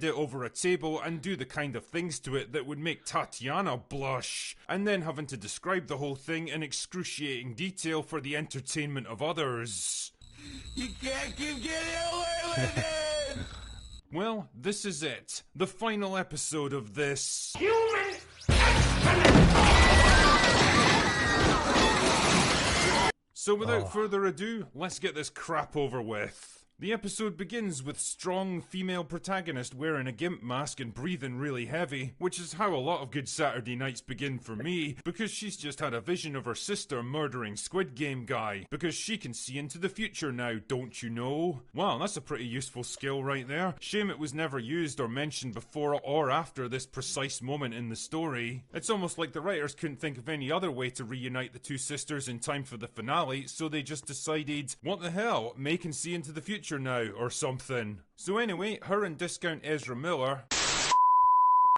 it over a table and do the kind of things to it that would make Tatiana blush, and then having to describe the whole thing in excruciating detail for the entertainment of others. You can't keep getting away with it! Well, this is it. The final episode of this Human So without further ado, let's get this crap over with. The episode begins with strong female protagonist wearing a gimp mask and breathing really heavy, which is how a lot of good Saturday nights begin for me, because she's just had a vision of her sister murdering Squid Game guy, because she can see into the future now, don't you know? Wow, that's a pretty useful skill right there. Shame it was never used or mentioned before or after this precise moment in the story. It's almost like the writers couldn't think of any other way to reunite the two sisters in time for the finale, so they just decided, what the hell, May can see into the future now, or something. So anyway, her and discount Ezra Miller...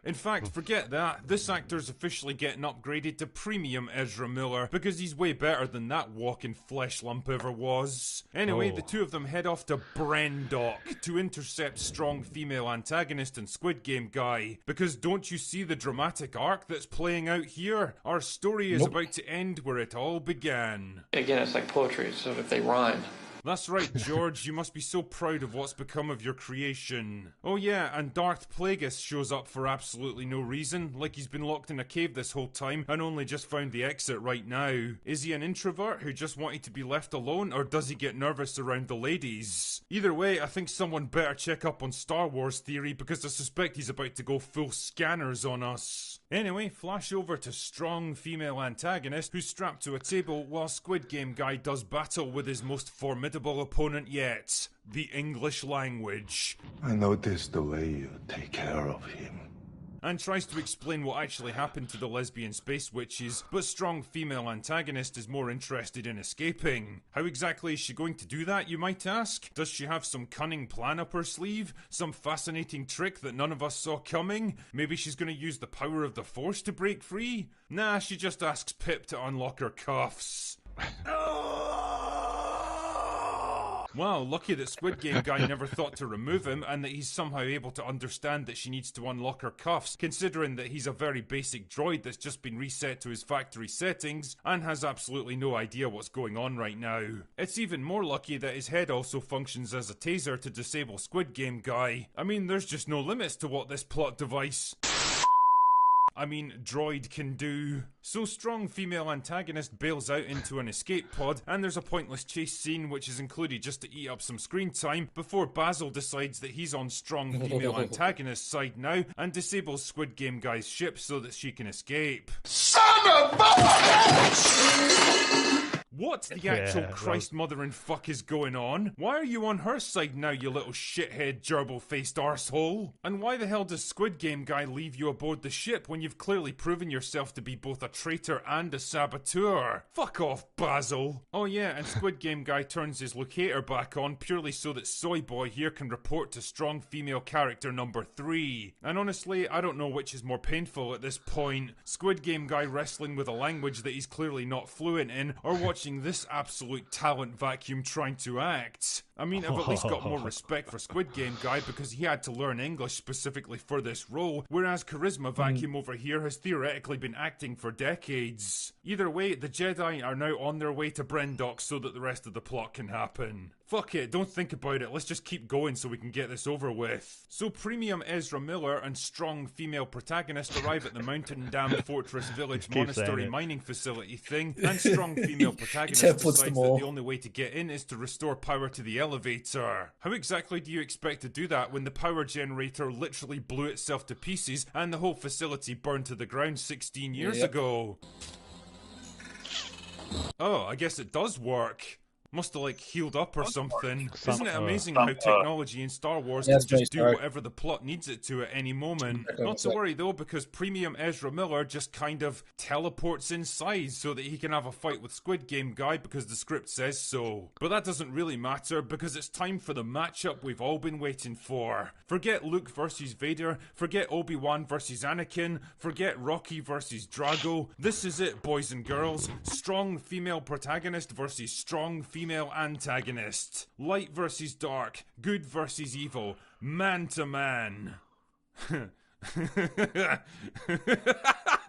In fact, forget that. This actor's officially getting upgraded to premium Ezra Miller because he's way better than that walking flesh lump ever was. Anyway, the two of them head off to Brendok to intercept strong female antagonist and Squid Game guy. Because don't you see the dramatic arc that's playing out here? Our story is about to end where it all began. Again, it's like poetry, so if they rhyme. That's right, George, you must be so proud of what's become of your creation. Oh yeah, and Darth Plagueis shows up for absolutely no reason, like he's been locked in a cave this whole time and only just found the exit right now. Is he an introvert who just wanted to be left alone, or does he get nervous around the ladies? Either way, I think someone better check up on Star Wars theory because I suspect he's about to go full scanners on us. Anyway, flash over to strong female antagonist who's strapped to a table while Squid Game guy does battle with his most formidable opponent yet, the English language. I noticed the way you take care of him. And tries to explain what actually happened to the lesbian space witches, but strong female antagonist is more interested in escaping. How exactly is she going to do that, you might ask? Does she have some cunning plan up her sleeve? Some fascinating trick that none of us saw coming? Maybe she's going to use the power of the Force to break free? Nah, she just asks Pip to unlock her cuffs. Wow, lucky that Squid Game guy never thought to remove him and that he's somehow able to understand that she needs to unlock her cuffs, considering that he's a very basic droid that's just been reset to his factory settings and has absolutely no idea what's going on right now. It's even more lucky that his head also functions as a taser to disable Squid Game guy. I mean, there's just no limits to what this plot device... droid can do. So strong female antagonist bails out into an escape pod, and there's a pointless chase scene which is included just to eat up some screen time before Basil decides that he's on strong female antagonist's side now and disables Squid Game guy's ship so that she can escape. son of a bitch! What the actual Christ mother and fuck is going on? Why are you on her side now, you little shithead gerbil-faced arsehole? And why the hell does Squid Game guy leave you aboard the ship when you've clearly proven yourself to be both a traitor and a saboteur? Fuck off, Basil! Oh yeah, and Squid Game guy turns his locator back on purely so that Soy Boy here can report to strong female character number 3. And honestly, I don't know which is more painful at this point. Squid Game guy wrestling with a language that he's clearly not fluent in, or watching this absolute talent vacuum trying to act. I mean, I've at least got more respect for Squid Game guy because he had to learn English specifically for this role, whereas Charisma Vacuum over here has theoretically been acting for decades. Either way, the Jedi are now on their way to Brendok so that the rest of the plot can happen. Fuck it, don't think about it, let's just keep going so we can get this over with. So premium Ezra Miller and strong female protagonist arrive at the Mountain Dam Fortress Village Monastery mining facility thing, and strong female protagonist decides that the only way to get in is to restore power to the elevator. How exactly do you expect to do that when the power generator literally blew itself to pieces and the whole facility burned to the ground 16 years ago? Oh, I guess it does work. Must have, like, healed up or something. Isn't it amazing how technology in Star Wars can just do whatever the plot needs it to at any moment? Not to worry, though, because premium Ezra Miller just kind of teleports inside so that he can have a fight with Squid Game guy because the script says so. But that doesn't really matter because it's time for the matchup we've all been waiting for. Forget Luke versus Vader, forget Obi-Wan versus Anakin, forget Rocky versus Drago. This is it, boys and girls. Strong female protagonist versus strong female antagonist. Light versus dark, good versus evil, man to man.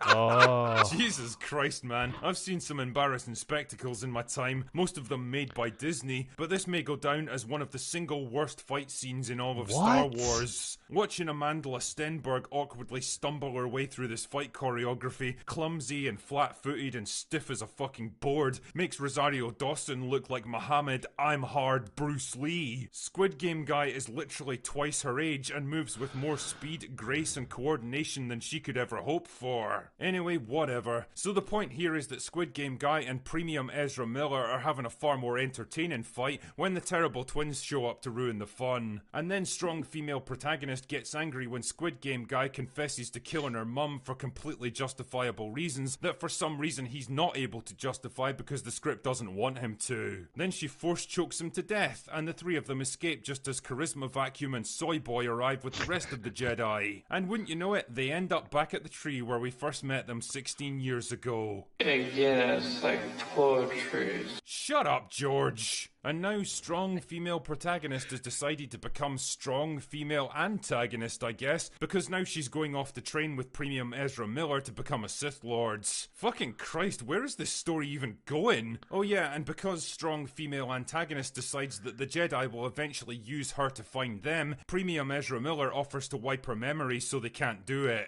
Oh. Jesus Christ, man. I've seen some embarrassing spectacles in my time, most of them made by Disney, but this may go down as one of the single worst fight scenes in all of Star Wars. Watching Amandla Stenberg awkwardly stumble her way through this fight choreography, clumsy and flat-footed and stiff as a fucking board, makes Rosario Dawson look like Muhammad I'm Hard Bruce Lee. Squid Game Guy is literally twice her age and moves with more speed, grace and coordination than she could ever hope for. Anyway, whatever. So the point here is that Squid Game Guy and Premium Ezra Miller are having a far more entertaining fight when the terrible twins show up to ruin the fun. And then strong female protagonist gets angry when Squid Game Guy confesses to killing her mum for completely justifiable reasons that for some reason he's not able to justify because the script doesn't want him to. Then she force chokes him to death, and the three of them escape just as Charisma Vacuum and Soy Boy arrive with the rest of the Jedi. And wouldn't you know it, they end up back at the tree where we first met them 16 years ago. Again, it's like toiletries. Shut up, George! And now strong female protagonist has decided to become strong female antagonist, I guess, because now she's going off to train with Premium Ezra Miller to become a Sith Lord. Fucking Christ, where is this story even going? Oh yeah, and because strong female antagonist decides that the Jedi will eventually use her to find them, Premium Ezra Miller offers to wipe her memory so they can't do it.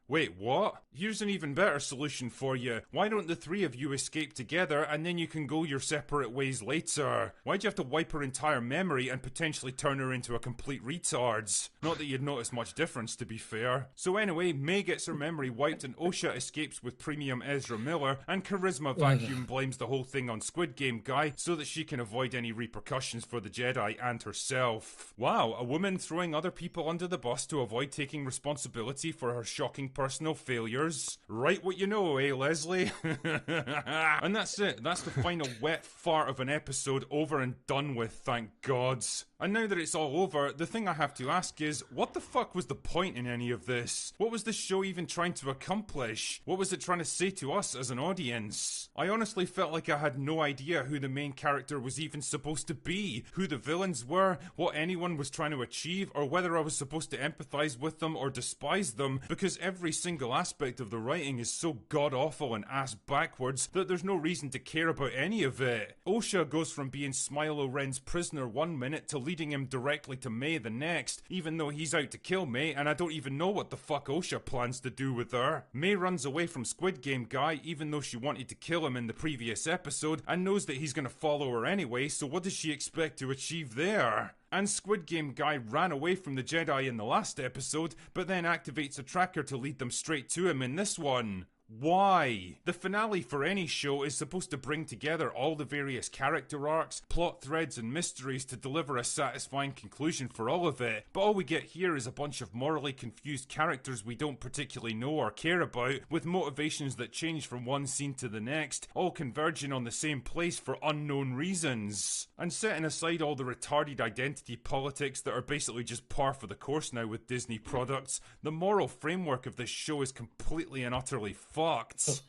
Wait, what? Here's an even better solution for you. Why don't the three of you escape together and then you can go your separate ways later? Why'd you have to wipe her entire memory and potentially turn her into a complete retard? Not that you'd notice much difference, to be fair. So anyway, May gets her memory wiped and Osha escapes with Premium Ezra Miller, and Charisma Vacuum blames the whole thing on Squid Game Guy so that she can avoid any repercussions for the Jedi and herself. Wow, a woman throwing other people under the bus to avoid taking responsibility for her shocking personal failures. Write what you know, eh, Leslie? And that's it. That's the final wet fart of an episode over and done with, thank God. And now that it's all over, the thing I have to ask is, what the fuck was the point in any of this? What was this show even trying to accomplish? What was it trying to say to us as an audience? I honestly felt like I had no idea who the main character was even supposed to be, who the villains were, what anyone was trying to achieve, or whether I was supposed to empathize with them or despise them, because every single aspect of the writing is so god-awful and ass-backwards that there's no reason to care about any of it. Osha goes from being Smilo Ren's prisoner one minute to leading him directly to May the next, even though he's out to kill May and I don't even know what the fuck Osha plans to do with her. May runs away from Squid Game Guy even though she wanted to kill him in the previous episode and knows that he's gonna follow her anyway, so what does she expect to achieve there? And Squid Game Guy ran away from the Jedi in the last episode, but then activates a tracker to lead them straight to him in this one. Why? The finale for any show is supposed to bring together all the various character arcs, plot threads and mysteries to deliver a satisfying conclusion for all of it, but all we get here is a bunch of morally confused characters we don't particularly know or care about, with motivations that change from one scene to the next, all converging on the same place for unknown reasons. And setting aside all the retarded identity politics that are basically just par for the course now with Disney products, the moral framework of this show is completely and utterly fucked.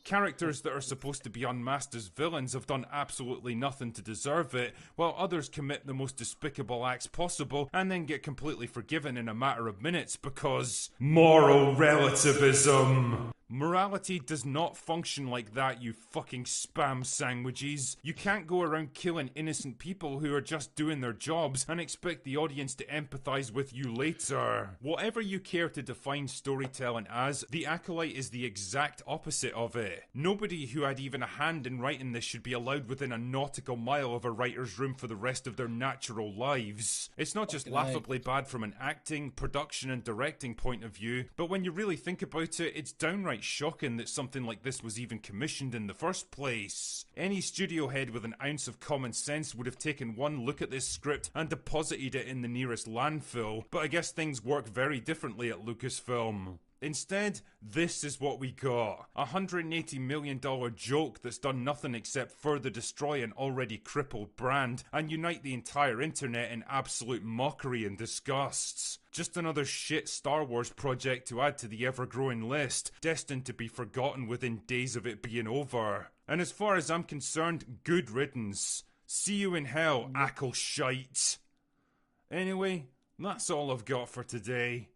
Characters that are supposed to be unmasked as villains have done absolutely nothing to deserve it, while others commit the most despicable acts possible and then get completely forgiven in a matter of minutes because moral relativism. Morality does not function like that, you fucking spam sandwiches. You can't go around killing innocent people who are just doing their jobs and expect the audience to empathize with you later. Whatever you care to define storytelling as, The Acolyte is the exact opposite of it. Nobody who had even a hand in writing this should be allowed within a nautical mile of a writer's room for the rest of their natural lives. It's not just laughably bad from an acting, production and directing point of view, but when you really think about it, it's downright shocking that something like this was even commissioned in the first place. Any studio head with an ounce of common sense would have taken one look at this script and deposited it in the nearest landfill, but I guess things work very differently at Lucasfilm. Instead, this is what we got. A $180 million joke that's done nothing except further destroy an already crippled brand and unite the entire internet in absolute mockery and disgust. Just another shit Star Wars project to add to the ever-growing list, destined to be forgotten within days of it being over. And as far as I'm concerned, good riddance. See you in hell, ACOLYTE. Anyway, that's all I've got for today.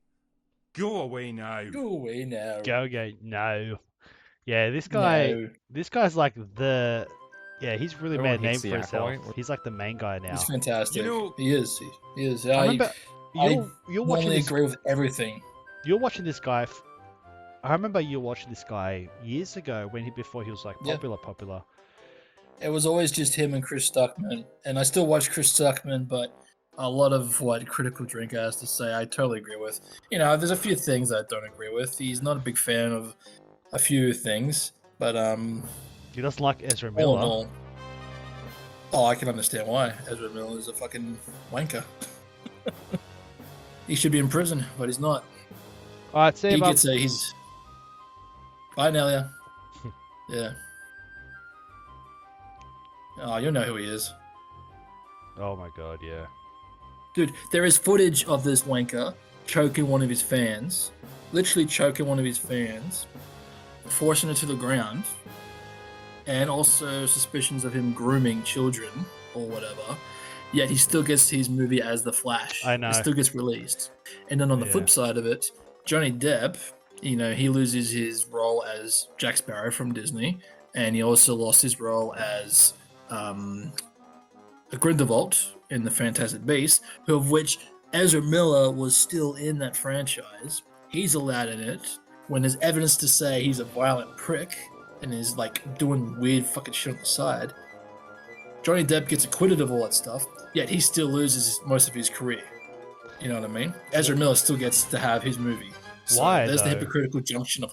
Go away now. Go away now. Go. No. Yeah, this guy. No. This guy's like the. Yeah, he's really Everyone made a name hates for the himself. Acolyte. He's like the main guy now. He's fantastic. You know- he is. He is. I remember I you're watching normally this. agree with everything. You're watching this guy. I remember you watching this guy years ago before he was like Yeah. popular. It was always just him and Chris Stuckman, and I still watch Chris Stuckman, but a lot of what Critical Drinker has to say, I totally agree with. You know, there's a few things I don't agree with. He's not a big fan of a few things, but He doesn't like Ezra all in Miller. all, oh, I can understand why Ezra Miller is a fucking wanker. He should be in prison, but he's not. All right, see He you, gets a he's. Bye, Nelia. Yeah. Oh, you know who he is. Oh my god, yeah. Dude, there is footage of this wanker choking one of his fans, literally choking one of his fans, forcing it to the ground, and also suspicions of him grooming children or whatever. Yet he still gets his movie as The Flash. I know. It still gets released. And then on the Yeah. flip side of it, Johnny Depp, you know, he loses his role as Jack Sparrow from Disney, and he also lost his role as Grindelwald in the Fantastic Beasts, of which Ezra Miller was still in that franchise. He's allowed in it when there's evidence to say he's a violent prick and is like doing weird fucking shit on the side. Johnny Depp gets acquitted of all that stuff, yet he still loses most of his career. You know what I mean? Ezra Miller still gets to have his movie. So Why, there's the though? hypocritical junction of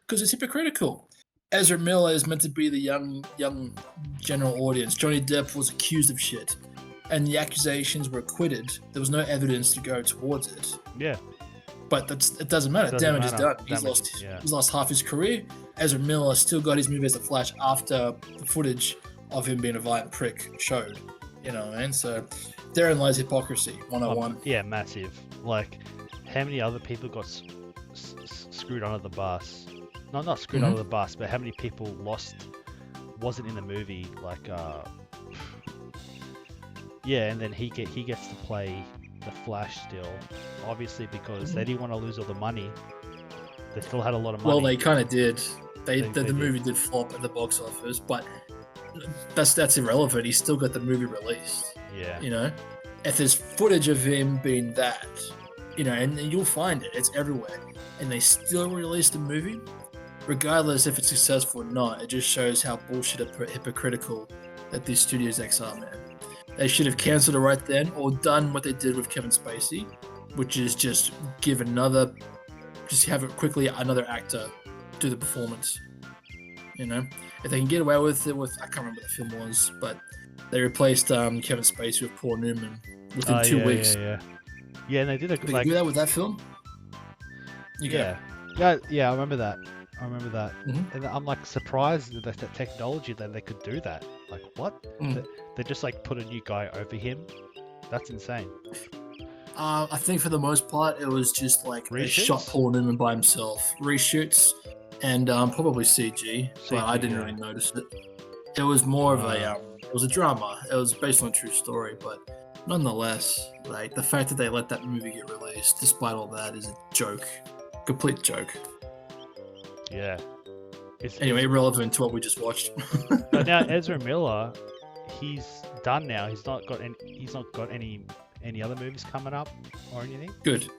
because it's hypocritical. Ezra Miller is meant to be the young general audience. Johnny Depp was accused of shit, and the accusations were acquitted. There was no evidence to go towards it. Yeah. But it doesn't matter. Doesn't Damage is matter. done. He's Damage, lost half his career. Ezra Miller still got his movie as The Flash after the footage of him being a violent prick showed. You know what I mean? So therein lies hypocrisy 101. Yeah, massive. Like, how many other people got screwed under the bus? No, not screwed under the bus, but how many people wasn't in the movie? Like, yeah, and then he gets to play the Flash still, obviously because they didn't want to lose all the money. They still had a lot of money. Well, they kind of did. They The did. movie did flop at the box office, but that's irrelevant. He still got the movie released. Yeah. You know, if there's footage of him being that, you know, and you'll find it. It's everywhere, and they still release the movie, regardless if it's successful or not. It just shows how bullshit and hypocritical that these studios X are, man. They should have cancelled it right then, or done what they did with Kevin Spacey, which is just have it quickly another actor do the performance. You know, if they can get away with it I can't remember what the film was, but they replaced Kevin Spacey with Paul Newman within 2 weeks. Yeah, and they did a Did they like. do that with that film? Yeah, I remember that. Mhm. And I'm like surprised that the technology that they could do that. Like what? Mm. They just like put a new guy over him. That's insane. I think for the most part, it was just like they Reshoots? shot Paul Newman by himself, reshoots, and probably CG, but I didn't yeah. really notice it. It was more of it was a drama. It was based on a true story, but nonetheless, like the fact that they let that movie get released, despite all that, is a joke, complete joke. Yeah. Anyway, irrelevant to what we just watched. But now Ezra Miller, he's done now. He's not got any other movies coming up or anything. Good.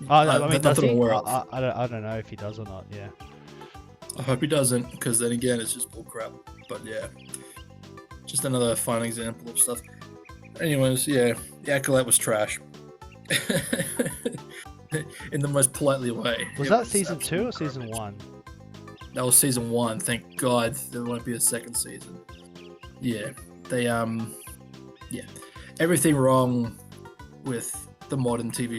I mean, not does that I'm he? aware of. I don't know if he does or not. Yeah. I hope he doesn't, because then again, it's just bullcrap. But yeah, just another fine example of stuff. Anyways, yeah, the Acolyte was trash. In the most politely way. Was It that season absolute 2 or season garbage. 1? That was season 1. Thank God there won't be a second season. Yeah, they everything wrong with the modern TV